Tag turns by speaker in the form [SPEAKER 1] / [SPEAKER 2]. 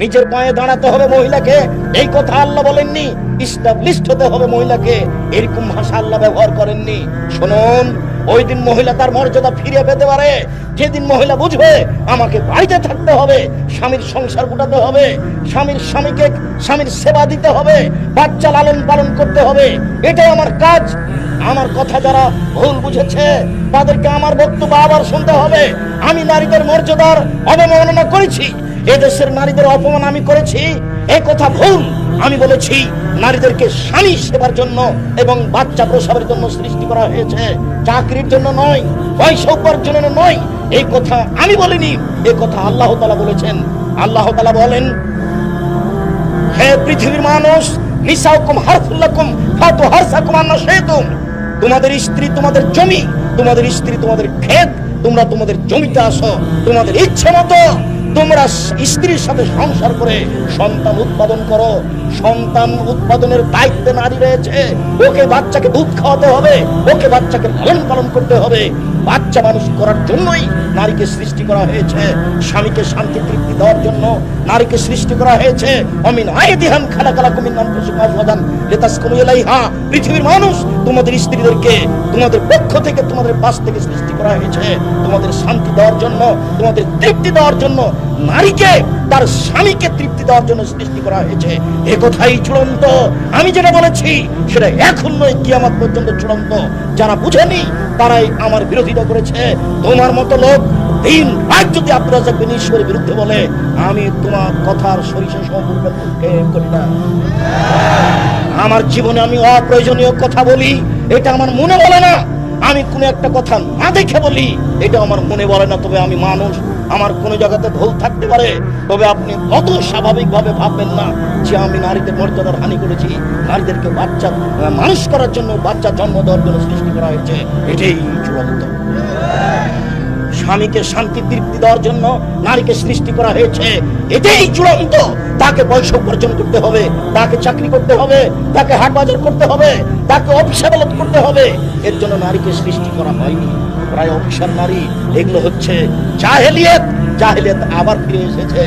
[SPEAKER 1] নিজের পায়ে দাঁড়াতে হবে মহিলাকে, এই কথা আল্লাহ বলেননি। ইস্টাবলিশড হতে হবে মহিলাকে, এরকম ভাষা আল্লাহ ব্যবহার করেননি। শুনুন, ওই দিন মহিলা তার মর্যাদা ফিরে পেতে পারে যেদিন মহিলা বুঝবে আমাকে বাড়িতে থাকতে হবে, স্বামীর সংসার গোটাতে হবে, স্বামীর সেবা দিতে হবে, বাচ্চা লালন পালন করতে হবে, এটাই আমার কাজ। আমার কথা যারা ভুল বুঝেছে তাদেরকে আমার বক্তব্য আবার শুনতে হবে। আমি নারীদের মর্যাদার অবমাননা করেছি, এদেশের নারীদের অপমান আমি করেছি, এ কথা ভুল। আমি বলেছি নারীদেরকে স্বামী সেবার জন্য এবং বাচ্চা প্রসবের জন্য সৃষ্টি করা হয়েছে, চাকরির জন্য নয়, পয়সা উপার্জনের নয়। এই কথা আমি বলিনি, এই কথা আল্লাহ তাআলা বলেছেন। আল্লাহ তাআলা বলেন, হে পৃথিবীর মানুষ, নিসাউকুম হারসুল লাকুম ফাতু হারসাকুম আন্না শাইতুম। তোমাদের স্ত্রী তোমাদের জমি, তোমাদের স্ত্রী তোমাদের ক্ষেত, তোমরা তোমাদের জমিতে আসো, তোমাদের ইচ্ছে মতো তোমরা স্ত্রীর সাথে সংসার করে সন্তান উৎপাদন করো। সন্তান উৎপাদনের দায়িত্বে নারী রয়েছে। ওকে বাচ্চাকে দুধ খাওয়াতে হবে, ওকে বাচ্চাকে লালন পালন করতে হবে। বাচ্চা মানুষ করার জন্যই নারীকে সৃষ্টি করা হয়েছে, স্বামীকে শান্তি তৃপ্তি দেওয়ার জন্য নারীকে সৃষ্টি করা হয়েছে। অমিন আইদিহান খালাকালাকুম মিন আনফুসিকুম আজওয়াজান লিতাসকুনু ইলাইহা। পৃথিবীর মানুষ, তোমাদের স্ত্রীদেরকে তোমাদের পক্ষ থেকে, তোমাদের পাশ থেকে সৃষ্টি করা হয়েছে তোমাদের শান্তি দেওয়ার জন্য, তোমাদের তৃপ্তি দেওয়ার জন্য। নারীকে তার স্বামীকে তৃপ্তি দেওয়ার জন্য সৃষ্টি করা হয়েছে, এ কথাই চূড়ান্ত। আমি যেটা বলেছি সেটা এখন নয়, কিয়ামত পর্যন্ত চূড়ান্ত। যারা বুঝেনি তারাই আমার বিরোধিতা করেছে। তোমার মতো লোক দিন রাত যদি আব্দুর রাজ্জাক বিন ঈশ্বরের বিরুদ্ধে বলে, আমি তোমার কথার সরিষা সম্পর্কে করি না। আমার জীবনে আমি অপ্রয়োজনীয় কথা বলি, এটা আমার মনে বলে না। আমি কোন একটা কথা না দেখে বলি, এটা আমার মনে বলে না। তবে আমি মানুষ, আমার কোন জায়গাতে ভুল থাকতে পারে। তবে আপনি অত স্বাভাবিকভাবে ভাববেন না যে আমি নারীদের মর্যাদার হানি করেছি। নারীদেরকে বাচ্চা মানুষ করার জন্য, বাচ্চা জন্ম দেওয়ার জন্য সৃষ্টি করা হয়েছে, এটাই চূড়ান্ত। স্বামীকে শান্তি তৃপ্তি দেওয়ার জন্য নারীকে সৃষ্টি করা হয়েছে, এটাই চূড়ান্ত। তাকে পয়সা উপার্জন করতে হবে, তাকে চাকরি করতে হবে, তাকে হাট বাজার করতে হবে, তাকে অফিস আদালত করতে হবে। এর জন্য নারীকে সৃষ্টি করা হয়নি। প্রায় অফিসার নারী, এগুলো হচ্ছে জাহেলিয়াত। জাহেলিয়াত আবার ফিরে এসেছে।